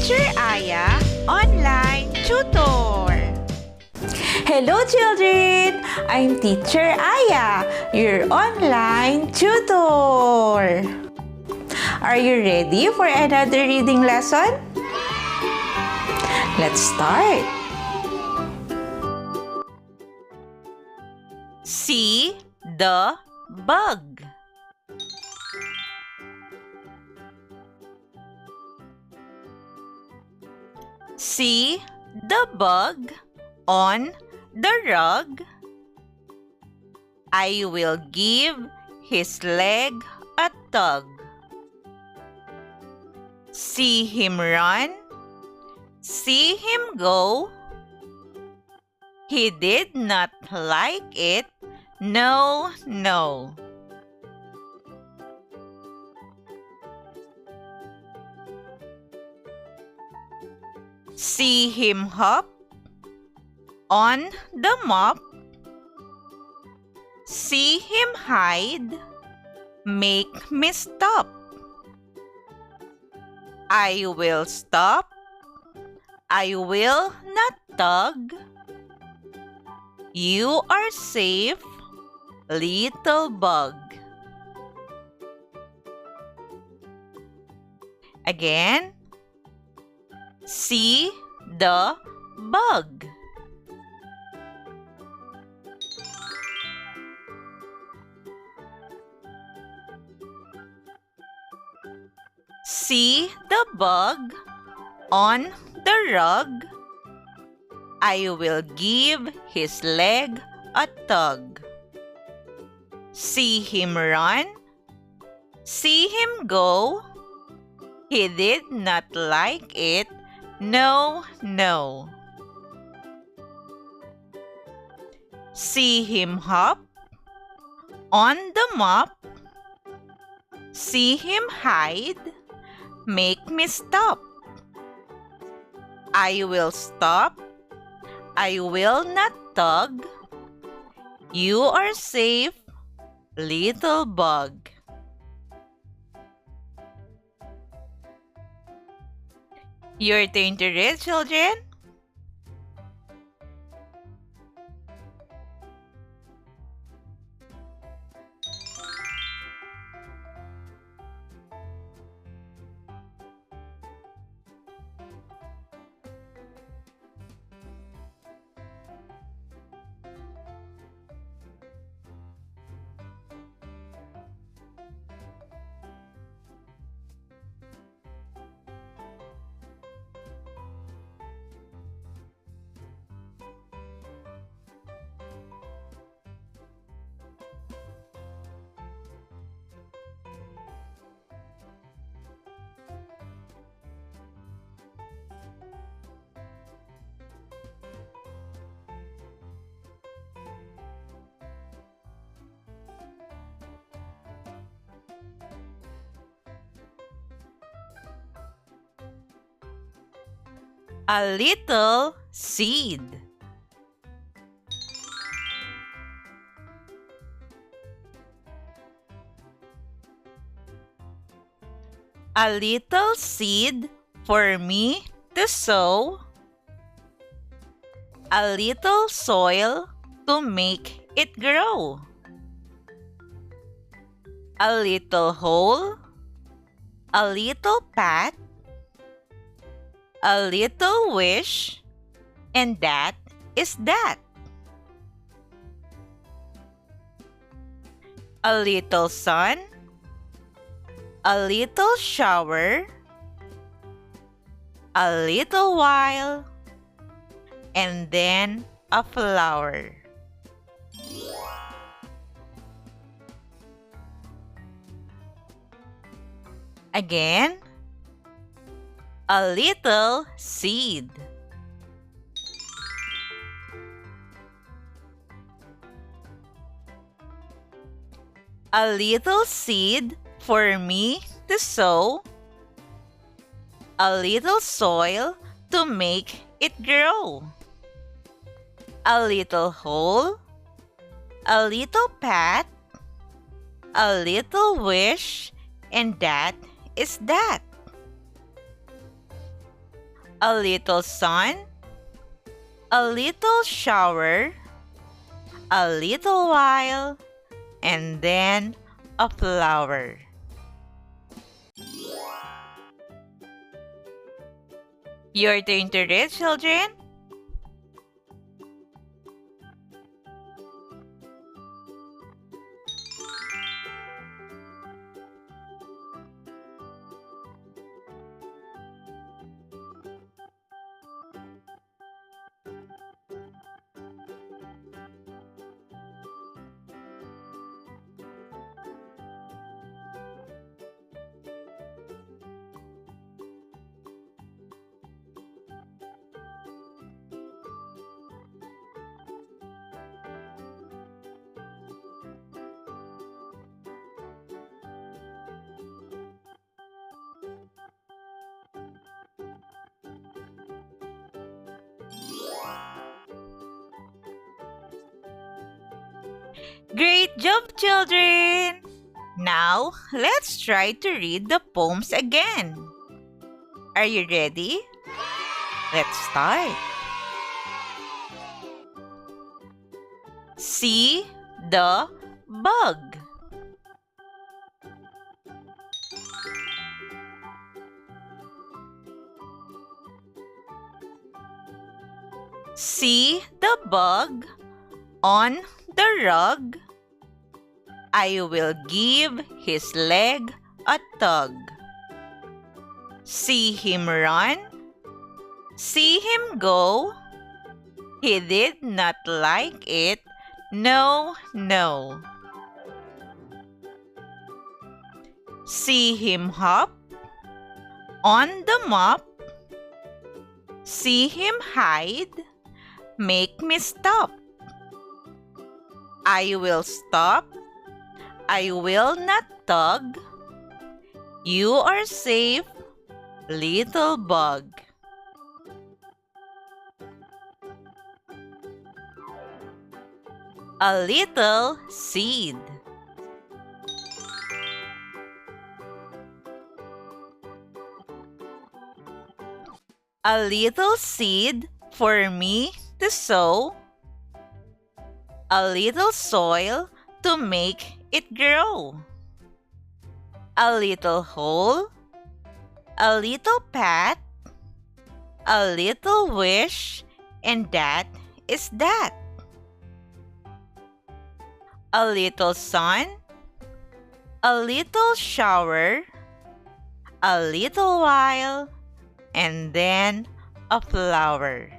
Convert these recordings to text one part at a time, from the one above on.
Teacher Aya Online Tutor. Hello children! I'm Teacher Aya, your online tutor. Are you ready for another reading lesson? Let's start. See the bug. See the bug on the rug. I will give his leg a tug. See him run. See him go. He did not like it. No, no. See him hop on the mop. See him hide. Make me stop. I will stop. I will not tug. You are safe, little bug. Again. See the bug. See the bug on the rug. I will give his leg a tug. See him run. See him go. He did not like it. No, no. See him hop on the mop. See him hide. Make me stop. I will stop. I will not tug. You are safe, little bug. Your turn to read, children. A little seed. A little seed for me to sow. A little soil to make it grow. A little hole. A little path. A little wish, and that is that. A little sun, a little shower, a little while, and then a flower. Again. A little seed. A little seed for me to sow. A little soil to make it grow. A little hole. A little path. A little wish, and that is that. a little sun, a little shower, a little while, and then a flower. Your turn to read, children. Great job, children! Now, let's try to read the poems again. Are you ready? Let's start. See the bug. See the bug on the rug. I will give his leg a tug. See him run. See him go. He did not like it. No, no. See him hop on the mop. See him hide. Make me stop. I will stop. I will not tug. You are safe, little bug. A little seed. A little seed for me to sow. A little soil to make it grow. A little hole, a little path, a little wish, and that is that. A little sun, a little shower, a little while, and then a flower.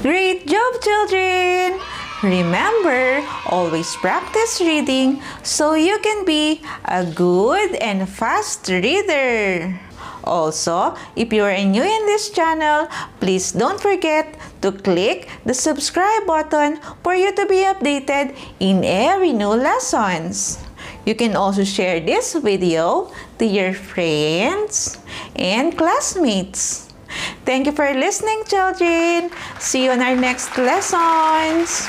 Great job, children! Remember, always practice reading so you can be a good and fast reader. Also, if you are new in this channel, please don't forget to click the subscribe button for you to be updated in every new lessons. You can also share this video to your friends and classmates. Thank you for listening, children. See you on our next lessons.